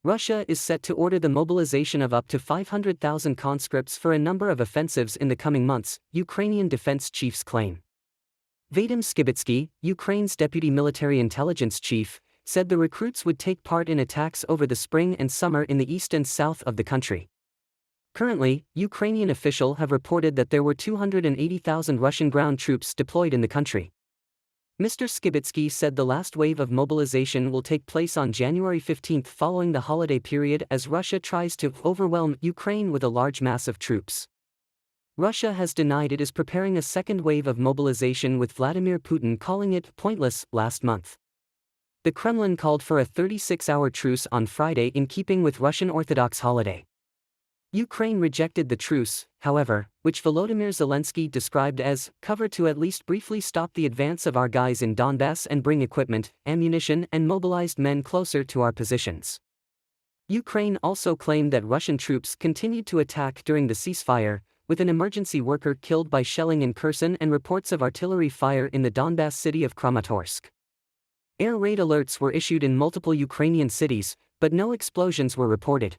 Russia is set to order the mobilization of up to 500,000 conscripts for a number of offensives in the coming months, Ukrainian defense chiefs claim. Vadim Skibitsky, Ukraine's deputy military intelligence chief, said the recruits would take part in attacks over the spring and summer in the east and south of the country. Currently, Ukrainian officials have reported that there were 280,000 Russian ground troops deployed in the country. Mr. Skibitsky said the last wave of mobilization will take place on January 15 following the holiday period as Russia tries to overwhelm Ukraine with a large mass of troops. Russia has denied it is preparing a second wave of mobilization, with Vladimir Putin calling it pointless last month. The Kremlin called for a 36-hour truce on Friday in keeping with Russian Orthodox holiday. Ukraine rejected the truce, however, which Volodymyr Zelensky described as cover to at least briefly stop the advance of our guys in Donbass and bring equipment, ammunition, and mobilized men closer to our positions. Ukraine also claimed that Russian troops continued to attack during the ceasefire, with an emergency worker killed by shelling in Kherson and reports of artillery fire in the Donbass city of Kramatorsk. Air raid alerts were issued in multiple Ukrainian cities, but no explosions were reported.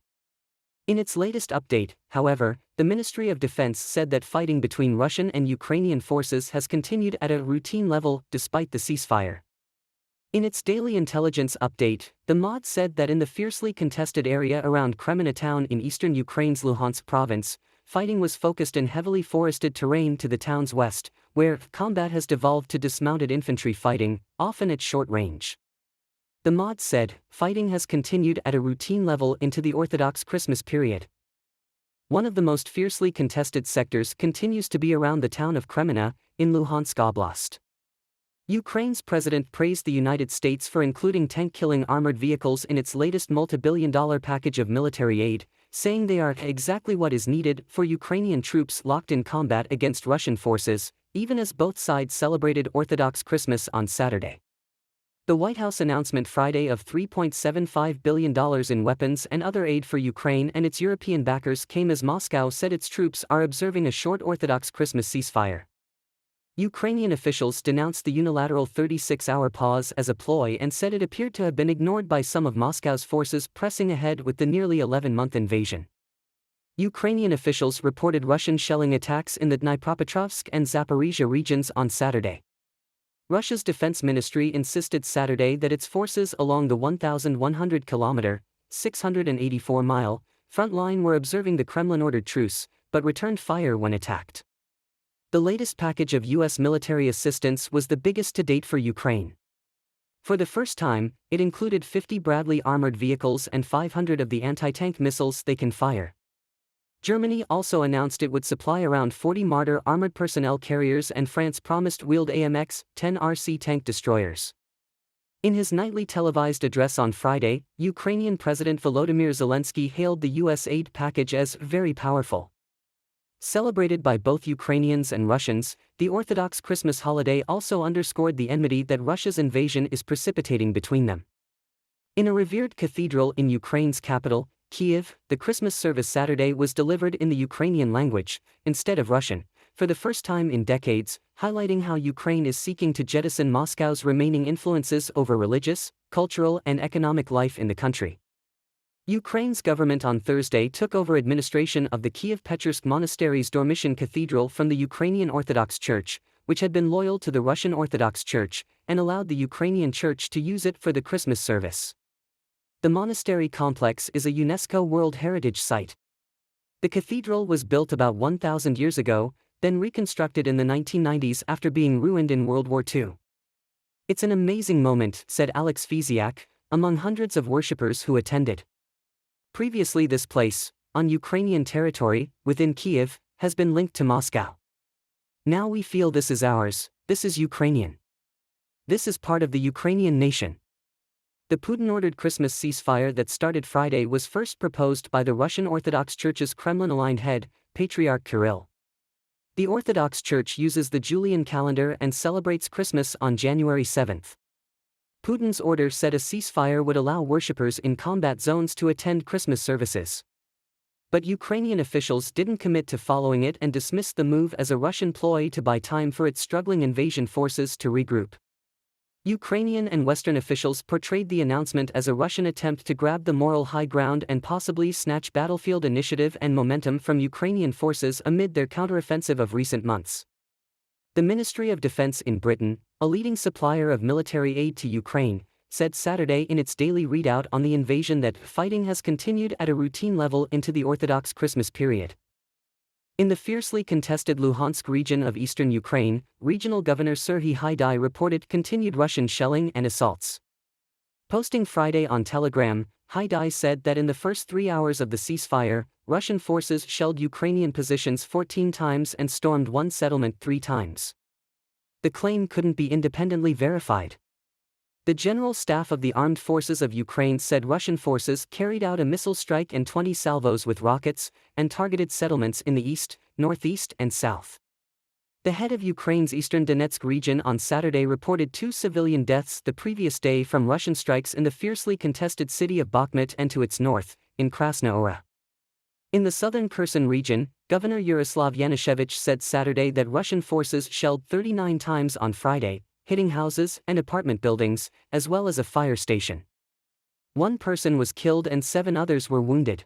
In its latest update, however, the Ministry of Defense said that fighting between Russian and Ukrainian forces has continued at a routine level despite the ceasefire. In its daily intelligence update, the MOD said that in the fiercely contested area around Kremenna town in eastern Ukraine's Luhansk province, fighting was focused in heavily forested terrain to the town's west, where combat has devolved to dismounted infantry fighting, often at short range. The MOD said, fighting has continued at a routine level into the Orthodox Christmas period. One of the most fiercely contested sectors continues to be around the town of Kremenna, in Luhansk Oblast. Ukraine's president praised the United States for including tank-killing armored vehicles in its latest multi-billion-dollar package of military aid, saying they are exactly what is needed for Ukrainian troops locked in combat against Russian forces, even as both sides celebrated Orthodox Christmas on Saturday. The White House announcement Friday of $3.75 billion in weapons and other aid for Ukraine and its European backers came as Moscow said its troops are observing a short Orthodox Christmas ceasefire. Ukrainian officials denounced the unilateral 36-hour pause as a ploy and said it appeared to have been ignored by some of Moscow's forces pressing ahead with the nearly 11-month invasion. Ukrainian officials reported Russian shelling attacks in the Dnipropetrovsk and Zaporizhia regions on Saturday. Russia's defense ministry insisted Saturday that its forces along the 1,100-kilometer, 684-mile, front line were observing the Kremlin-ordered truce, but returned fire when attacked. The latest package of U.S. military assistance was the biggest to date for Ukraine. For the first time, it included 50 Bradley armored vehicles and 500 of the anti-tank missiles they can fire. Germany also announced it would supply around 40 Marder armored personnel carriers, and France promised wheeled AMX-10 RC tank destroyers. In his nightly televised address on Friday, Ukrainian President Volodymyr Zelensky hailed the U.S. aid package as very powerful. Celebrated by both Ukrainians and Russians, the Orthodox Christmas holiday also underscored the enmity that Russia's invasion is precipitating between them. In a revered cathedral in Ukraine's capital, Kyiv, the Christmas service Saturday was delivered in the Ukrainian language, instead of Russian, for the first time in decades, highlighting how Ukraine is seeking to jettison Moscow's remaining influences over religious, cultural, and economic life in the country. Ukraine's government on Thursday took over administration of the Kyiv-Pechersk Monastery's Dormition Cathedral from the Ukrainian Orthodox Church, which had been loyal to the Russian Orthodox Church, and allowed the Ukrainian Church to use it for the Christmas service. The monastery complex is a UNESCO World Heritage Site. The cathedral was built about 1,000 years ago, then reconstructed in the 1990s after being ruined in World War II. It's an amazing moment, said Alex Fiziak, among hundreds of worshippers who attended. Previously, this place, on Ukrainian territory, within Kyiv, has been linked to Moscow. Now we feel this is ours, this is Ukrainian. This is part of the Ukrainian nation. The Putin-ordered Christmas ceasefire that started Friday was first proposed by the Russian Orthodox Church's Kremlin-aligned head, Patriarch Kirill. The Orthodox Church uses the Julian calendar and celebrates Christmas on January 7. Putin's order said a ceasefire would allow worshippers in combat zones to attend Christmas services. But Ukrainian officials didn't commit to following it and dismissed the move as a Russian ploy to buy time for its struggling invasion forces to regroup. Ukrainian and Western officials portrayed the announcement as a Russian attempt to grab the moral high ground and possibly snatch battlefield initiative and momentum from Ukrainian forces amid their counteroffensive of recent months. The Ministry of Defense in Britain, a leading supplier of military aid to Ukraine, said Saturday in its daily readout on the invasion that fighting has continued at a routine level into the Orthodox Christmas period. In the fiercely contested Luhansk region of eastern Ukraine, Regional Governor Serhiy Haidai reported continued Russian shelling and assaults. Posting Friday on Telegram, Haidai said that in the first 3 hours of the ceasefire, Russian forces shelled Ukrainian positions 14 times and stormed one settlement 3 times. The claim couldn't be independently verified. The General Staff of the Armed Forces of Ukraine said Russian forces carried out a missile strike and 20 salvos with rockets, and targeted settlements in the east, northeast and south. The head of Ukraine's eastern Donetsk region on Saturday reported 2 civilian deaths the previous day from Russian strikes in the fiercely contested city of Bakhmut and to its north, in Krasnohora. In the southern Kherson region, Governor Yaroslav Yanushevich said Saturday that Russian forces shelled 39 times on Friday, hitting houses and apartment buildings, as well as a fire station. 1 person was killed and 7 others were wounded.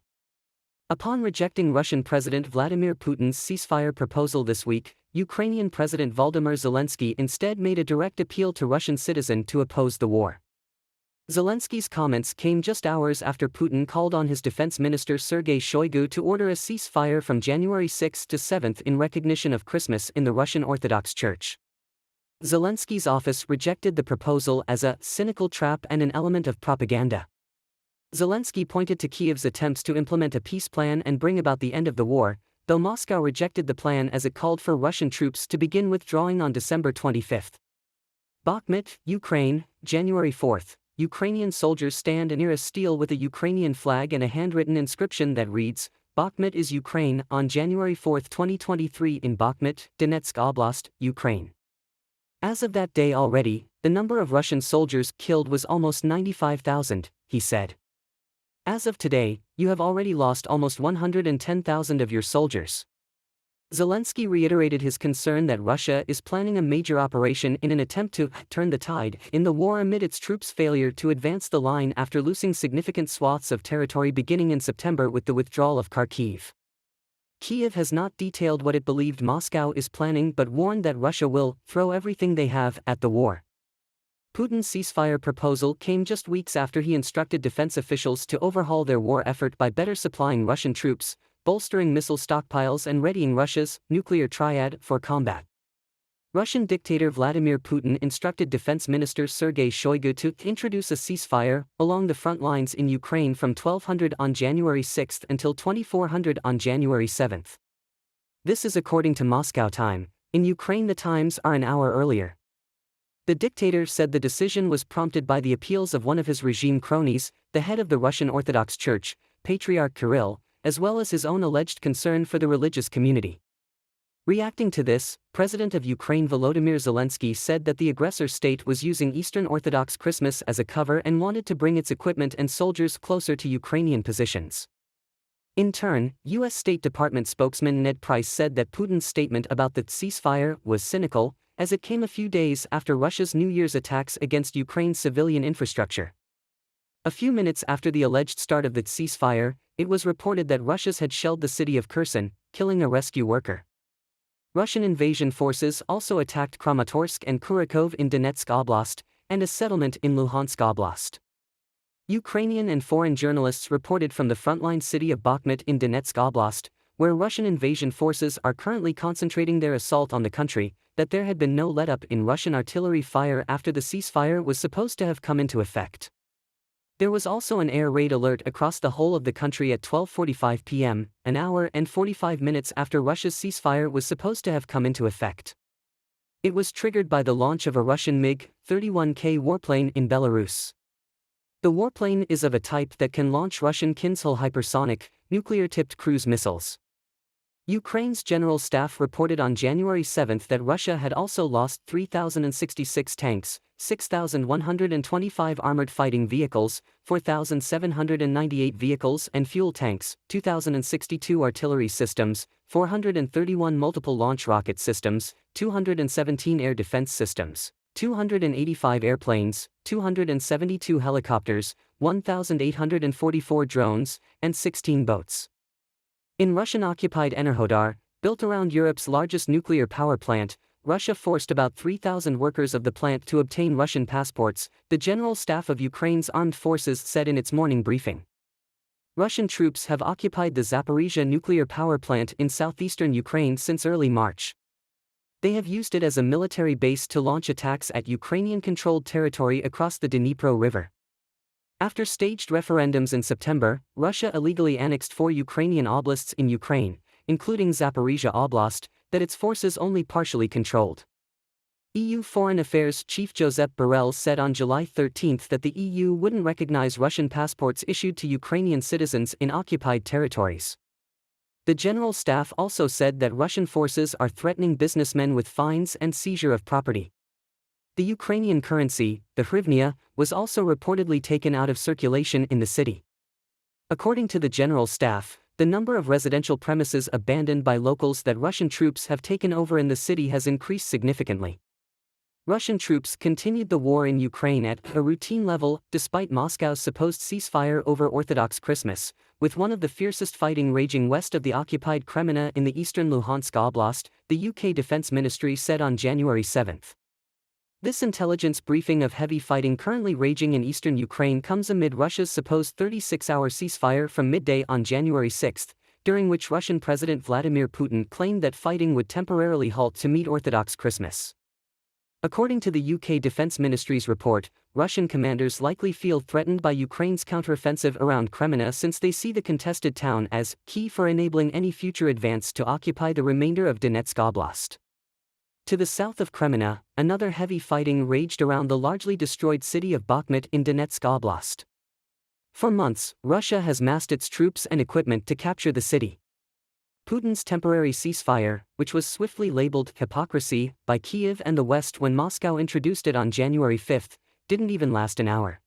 Upon rejecting Russian President Vladimir Putin's ceasefire proposal this week, Ukrainian President Volodymyr Zelensky instead made a direct appeal to Russian citizens to oppose the war. Zelensky's comments came just hours after Putin called on his defense minister Sergei Shoigu to order a ceasefire from January 6 to 7 in recognition of Christmas in the Russian Orthodox Church. Zelensky's office rejected the proposal as a cynical trap and an element of propaganda. Zelensky pointed to Kyiv's attempts to implement a peace plan and bring about the end of the war, though Moscow rejected the plan as it called for Russian troops to begin withdrawing on December 25. Bakhmut, Ukraine, January 4. Ukrainian soldiers stand near a stele with a Ukrainian flag and a handwritten inscription that reads, "Bakhmut is Ukraine," on January 4, 2023 in Bakhmut, Donetsk Oblast, Ukraine. As of that day already, the number of Russian soldiers killed was almost 95,000, he said. As of today, you have already lost almost 110,000 of your soldiers. Zelensky reiterated his concern that Russia is planning a major operation in an attempt to turn the tide in the war amid its troops' failure to advance the line after losing significant swaths of territory beginning in September with the withdrawal of Kharkiv. Kyiv has not detailed what it believed Moscow is planning but warned that Russia will throw everything they have at the war. Putin's ceasefire proposal came just weeks after he instructed defense officials to overhaul their war effort by better supplying Russian troops, bolstering missile stockpiles and readying Russia's nuclear triad for combat. Russian dictator Vladimir Putin instructed Defense Minister Sergei Shoigu to introduce a ceasefire along the front lines in Ukraine from 1200 on January 6 until 2400 on January 7. This is according to Moscow time. In Ukraine the times are an hour earlier. The dictator said the decision was prompted by the appeals of one of his regime cronies, the head of the Russian Orthodox Church, Patriarch Kirill, as well as his own alleged concern for the religious community. Reacting to this, President of Ukraine Volodymyr Zelensky said that the aggressor state was using Eastern Orthodox Christmas as a cover and wanted to bring its equipment and soldiers closer to Ukrainian positions. In turn, U.S. State Department spokesman Ned Price said that Putin's statement about the ceasefire was cynical, as it came a few days after Russia's New Year's attacks against Ukraine's civilian infrastructure. A few minutes after the alleged start of the ceasefire, it was reported that Russia had shelled the city of Kherson, killing a rescue worker. Russian invasion forces also attacked Kramatorsk and Kurakov in Donetsk Oblast, and a settlement in Luhansk Oblast. Ukrainian and foreign journalists reported from the frontline city of Bakhmut in Donetsk Oblast, where Russian invasion forces are currently concentrating their assault on the country, that there had been no let-up in Russian artillery fire after the ceasefire was supposed to have come into effect. There was also an air raid alert across the whole of the country at 12:45 p.m., an hour and 45 minutes after Russia's ceasefire was supposed to have come into effect. It was triggered by the launch of a Russian MiG-31K warplane in Belarus. The warplane is of a type that can launch Russian Kinzhal hypersonic, nuclear-tipped cruise missiles. Ukraine's General Staff reported on January 7 that Russia had also lost 3,066 tanks, 6,125 armored fighting vehicles, 4,798 vehicles and fuel tanks, 2,062 artillery systems, 431 multiple launch rocket systems, 217 air defense systems, 285 airplanes, 272 helicopters, 1,844 drones, and 16 boats. In Russian-occupied Enerhodar, built around Europe's largest nuclear power plant, Russia forced about 3,000 workers of the plant to obtain Russian passports, the General Staff of Ukraine's armed forces said in its morning briefing. Russian troops have occupied the Zaporizhzhia nuclear power plant in southeastern Ukraine since early March. They have used it as a military base to launch attacks at Ukrainian-controlled territory across the Dnipro River. After staged referendums in September, Russia illegally annexed 4 Ukrainian oblasts in Ukraine, including Zaporizhzhia Oblast, that its forces only partially controlled. EU Foreign Affairs Chief Josep Borrell said on July 13 that the EU wouldn't recognize Russian passports issued to Ukrainian citizens in occupied territories. The General Staff also said that Russian forces are threatening businessmen with fines and seizure of property. The Ukrainian currency, the hryvnia, was also reportedly taken out of circulation in the city. According to the General Staff, the number of residential premises abandoned by locals that Russian troops have taken over in the city has increased significantly. Russian troops continued the war in Ukraine at a routine level, despite Moscow's supposed ceasefire over Orthodox Christmas, with one of the fiercest fighting raging west of the occupied Kreminna in the eastern Luhansk Oblast, the UK Defence Ministry said on January 7. This intelligence briefing of heavy fighting currently raging in eastern Ukraine comes amid Russia's supposed 36-hour ceasefire from midday on January 6, during which Russian President Vladimir Putin claimed that fighting would temporarily halt to meet Orthodox Christmas. According to the UK Defence Ministry's report, Russian commanders likely feel threatened by Ukraine's counteroffensive around Kreminna since they see the contested town as key for enabling any future advance to occupy the remainder of Donetsk Oblast. To the south of Kreminna, another heavy fighting raged around the largely destroyed city of Bakhmut in Donetsk Oblast. For months, Russia has massed its troops and equipment to capture the city. Putin's temporary ceasefire, which was swiftly labeled hypocrisy by Kyiv and the West when Moscow introduced it on January 5, didn't even last an hour.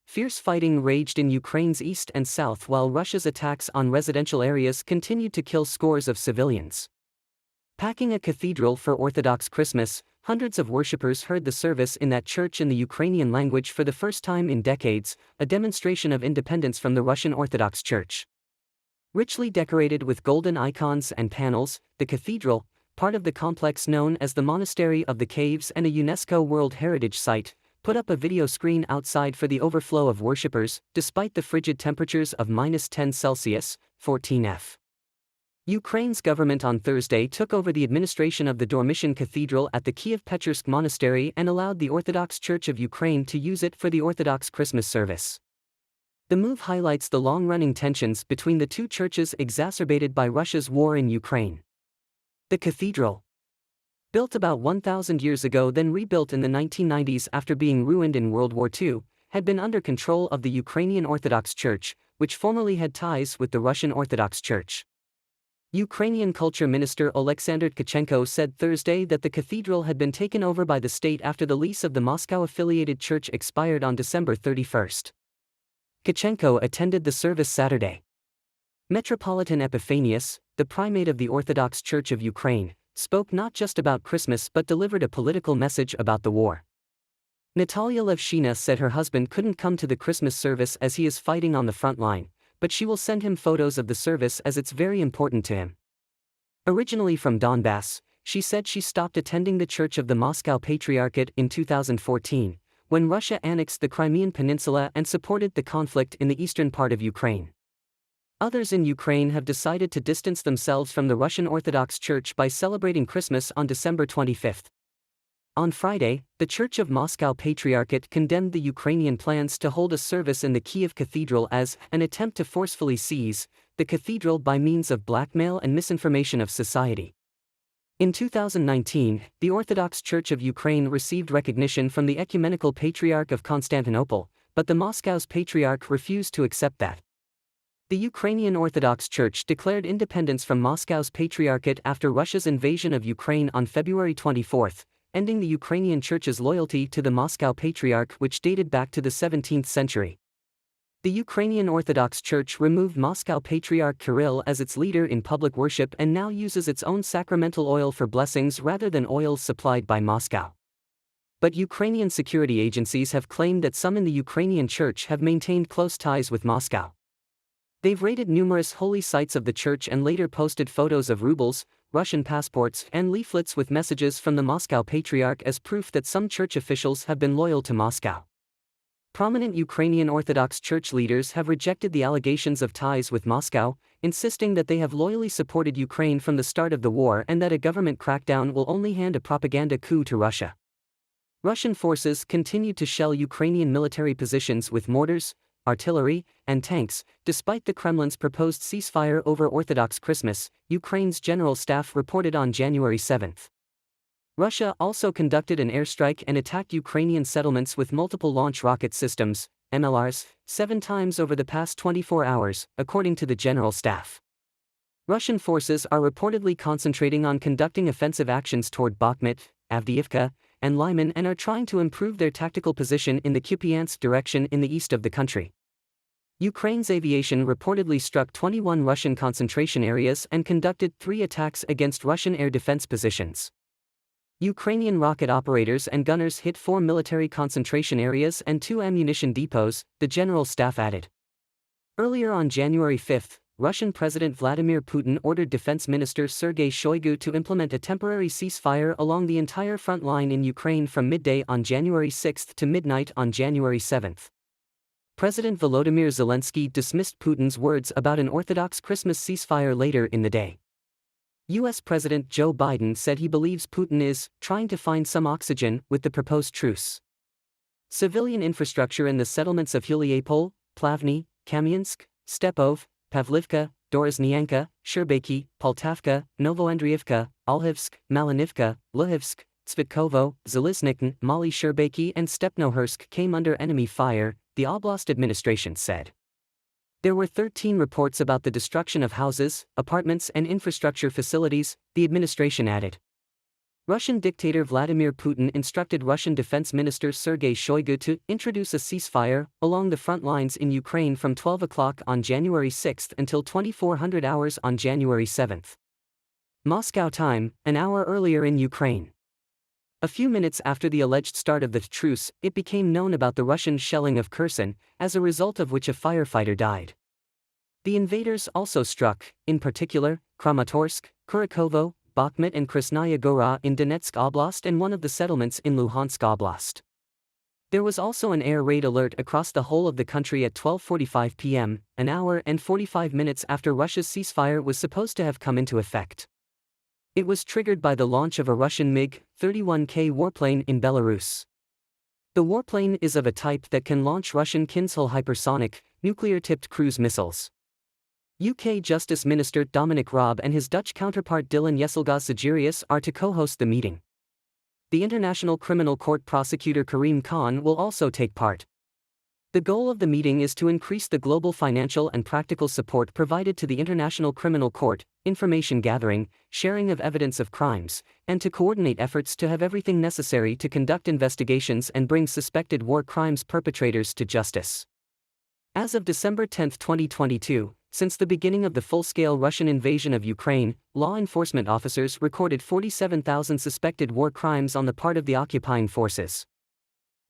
Fierce fighting raged in Ukraine's east and south while Russia's attacks on residential areas continued to kill scores of civilians. Packing a cathedral for Orthodox Christmas, hundreds of worshippers heard the service in that church in the Ukrainian language for the first time in decades, a demonstration of independence from the Russian Orthodox Church. Richly decorated with golden icons and panels, the cathedral, part of the complex known as the Monastery of the Caves and a UNESCO World Heritage Site, put up a video screen outside for the overflow of worshippers, despite the frigid temperatures of -10°C, 14°F. Ukraine's government on Thursday took over the administration of the Dormition Cathedral at the Kiev-Pechersk Monastery and allowed the Orthodox Church of Ukraine to use it for the Orthodox Christmas service. The move highlights the long-running tensions between the two churches exacerbated by Russia's war in Ukraine. The cathedral, built about 1,000 years ago then rebuilt in the 1990s after being ruined in World War II, had been under control of the Ukrainian Orthodox Church, which formerly had ties with the Russian Orthodox Church. Ukrainian Culture Minister Oleksandr Tkachenko said Thursday that the cathedral had been taken over by the state after the lease of the Moscow-affiliated church expired on December 31. Tkachenko attended the service Saturday. Metropolitan Epiphanius, the primate of the Orthodox Church of Ukraine, spoke not just about Christmas but delivered a political message about the war. Natalia Levshina said her husband couldn't come to the Christmas service as he is fighting on the front line, but she will send him photos of the service as it's very important to him. Originally from Donbass, she said she stopped attending the Church of the Moscow Patriarchate in 2014, when Russia annexed the Crimean Peninsula and supported the conflict in the eastern part of Ukraine. Others in Ukraine have decided to distance themselves from the Russian Orthodox Church by celebrating Christmas on December 25. On Friday, the Church of Moscow Patriarchate condemned the Ukrainian plans to hold a service in the Kiev Cathedral as an attempt to forcefully seize the cathedral by means of blackmail and misinformation of society. In 2019, the Orthodox Church of Ukraine received recognition from the Ecumenical Patriarch of Constantinople, but the Moscow's Patriarch refused to accept that. The Ukrainian Orthodox Church declared independence from Moscow's Patriarchate after Russia's invasion of Ukraine on February 24, ending the Ukrainian Church's loyalty to the Moscow Patriarch, which dated back to the 17th century. The Ukrainian Orthodox Church removed Moscow Patriarch Kirill as its leader in public worship and now uses its own sacramental oil for blessings rather than oils supplied by Moscow. But Ukrainian security agencies have claimed that some in the Ukrainian church have maintained close ties with Moscow. They've raided numerous holy sites of the church and later posted photos of rubles, Russian passports, and leaflets with messages from the Moscow Patriarch as proof that some church officials have been loyal to Moscow. Prominent Ukrainian Orthodox Church leaders have rejected the allegations of ties with Moscow, insisting that they have loyally supported Ukraine from the start of the war and that a government crackdown will only hand a propaganda coup to Russia. Russian forces continued to shell Ukrainian military positions with mortars, artillery, and tanks, despite the Kremlin's proposed ceasefire over Orthodox Christmas, Ukraine's general staff reported on January 7. Russia also conducted an airstrike and attacked Ukrainian settlements with multiple launch rocket systems, MLRs, 7 times over the past 24 hours, according to the general staff. Russian forces are reportedly concentrating on conducting offensive actions toward Bakhmut, Avdiivka, and Lyman and are trying to improve their tactical position in the Kupiansk direction in the east of the country. Ukraine's aviation reportedly struck 21 Russian concentration areas and conducted 3 attacks against Russian air defense positions. Ukrainian rocket operators and gunners hit 4 military concentration areas and 2 ammunition depots, the general staff added. Earlier on January 5, Russian President Vladimir Putin ordered Defense Minister Sergei Shoigu to implement a temporary ceasefire along the entire front line in Ukraine from midday on January 6 to midnight on January 7. President Volodymyr Zelensky dismissed Putin's words about an Orthodox Christmas ceasefire later in the day. U.S. President Joe Biden said he believes Putin is trying to find some oxygen with the proposed truce. Civilian infrastructure in the settlements of Huliapol, Plavny, Kamyansk, Stepov, Pavlivka, Dorozhnyanka, Sherbeki, Poltavka, Novoandriivka, Alhivsk, Malinivka, Luhivsk, Tsvitkovo, Zaliznikn, Mali Sherbeki and Stepnohursk came under enemy fire, the oblast administration said. There were 13 reports about the destruction of houses, apartments and infrastructure facilities, the administration added. Russian dictator Vladimir Putin instructed Russian Defense Minister Sergei Shoigu to introduce a ceasefire along the front lines in Ukraine from 12 o'clock on January 6 until 2400 hours on January 7. Moscow time, an hour earlier in Ukraine. A few minutes after the alleged start of the truce, it became known about the Russian shelling of Kherson, as a result of which a firefighter died. The invaders also struck, in particular, Kramatorsk, Kurikovo, Bakhmut and Krasnaya Gora in Donetsk Oblast and one of the settlements in Luhansk Oblast. There was also an air raid alert across the whole of the country at 12:45 p.m., an hour and 45 minutes after Russia's ceasefire was supposed to have come into effect. It was triggered by the launch of a Russian MiG-31K warplane in Belarus. The warplane is of a type that can launch Russian Kinzhal hypersonic, nuclear-tipped cruise missiles. UK Justice Minister Dominic Raab and his Dutch counterpart Dylan Jesselgas-Sigerius are to co-host the meeting. The International Criminal Court prosecutor Karim Khan will also take part. The goal of the meeting is to increase the global financial and practical support provided to the International Criminal Court, information gathering, sharing of evidence of crimes, and to coordinate efforts to have everything necessary to conduct investigations and bring suspected war crimes perpetrators to justice. As of December 10, 2022, since the beginning of the full-scale Russian invasion of Ukraine, law enforcement officers recorded 47,000 suspected war crimes on the part of the occupying forces.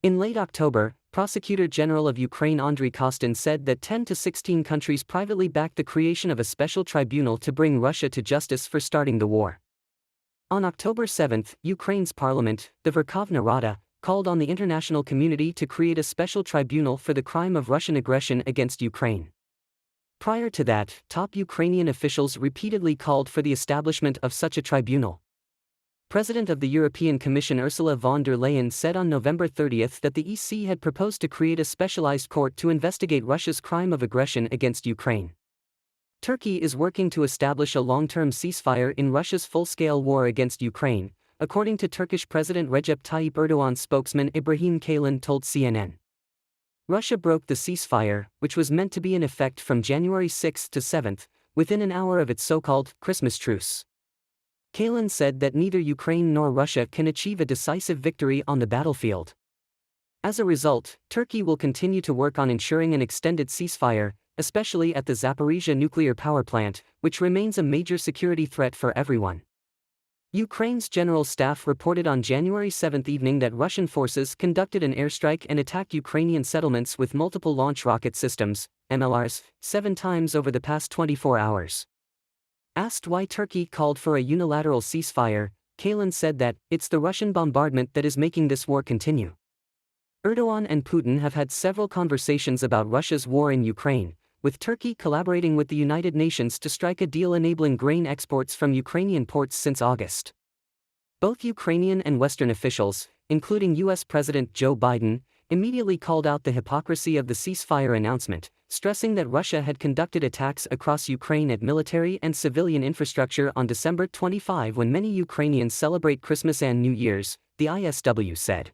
In late October, Prosecutor General of Ukraine Andriy Kostin said that 10 to 16 countries privately backed the creation of a special tribunal to bring Russia to justice for starting the war. On October 7, Ukraine's parliament, the Verkhovna Rada, called on the international community to create a special tribunal for the crime of Russian aggression against Ukraine. Prior to that, top Ukrainian officials repeatedly called for the establishment of such a tribunal. President of the European Commission Ursula von der Leyen said on November 30 that the EC had proposed to create a specialized court to investigate Russia's crime of aggression against Ukraine. Turkey is working to establish a long-term ceasefire in Russia's full-scale war against Ukraine, according to Turkish President Recep Tayyip Erdogan's spokesman Ibrahim Kalin told CNN. Russia broke the ceasefire, which was meant to be in effect from January 6 to 7, within an hour of its so-called Christmas truce. Kalin said that neither Ukraine nor Russia can achieve a decisive victory on the battlefield. As a result, Turkey will continue to work on ensuring an extended ceasefire, especially at the Zaporizhzhia nuclear power plant, which remains a major security threat for everyone. Ukraine's general staff reported on January 7 evening that Russian forces conducted an airstrike and attacked Ukrainian settlements with multiple launch rocket systems, MLRs, 7 times over the past 24 hours. Asked why Turkey called for a unilateral ceasefire, Kalin said that, "It's the Russian bombardment that is making this war continue." Erdogan and Putin have had several conversations about Russia's war in Ukraine, with Turkey collaborating with the United Nations to strike a deal enabling grain exports from Ukrainian ports since August. Both Ukrainian and Western officials, including U.S. President Joe Biden, immediately called out the hypocrisy of the ceasefire announcement, stressing that Russia had conducted attacks across Ukraine at military and civilian infrastructure on December 25 when many Ukrainians celebrate Christmas and New Year's, the ISW said.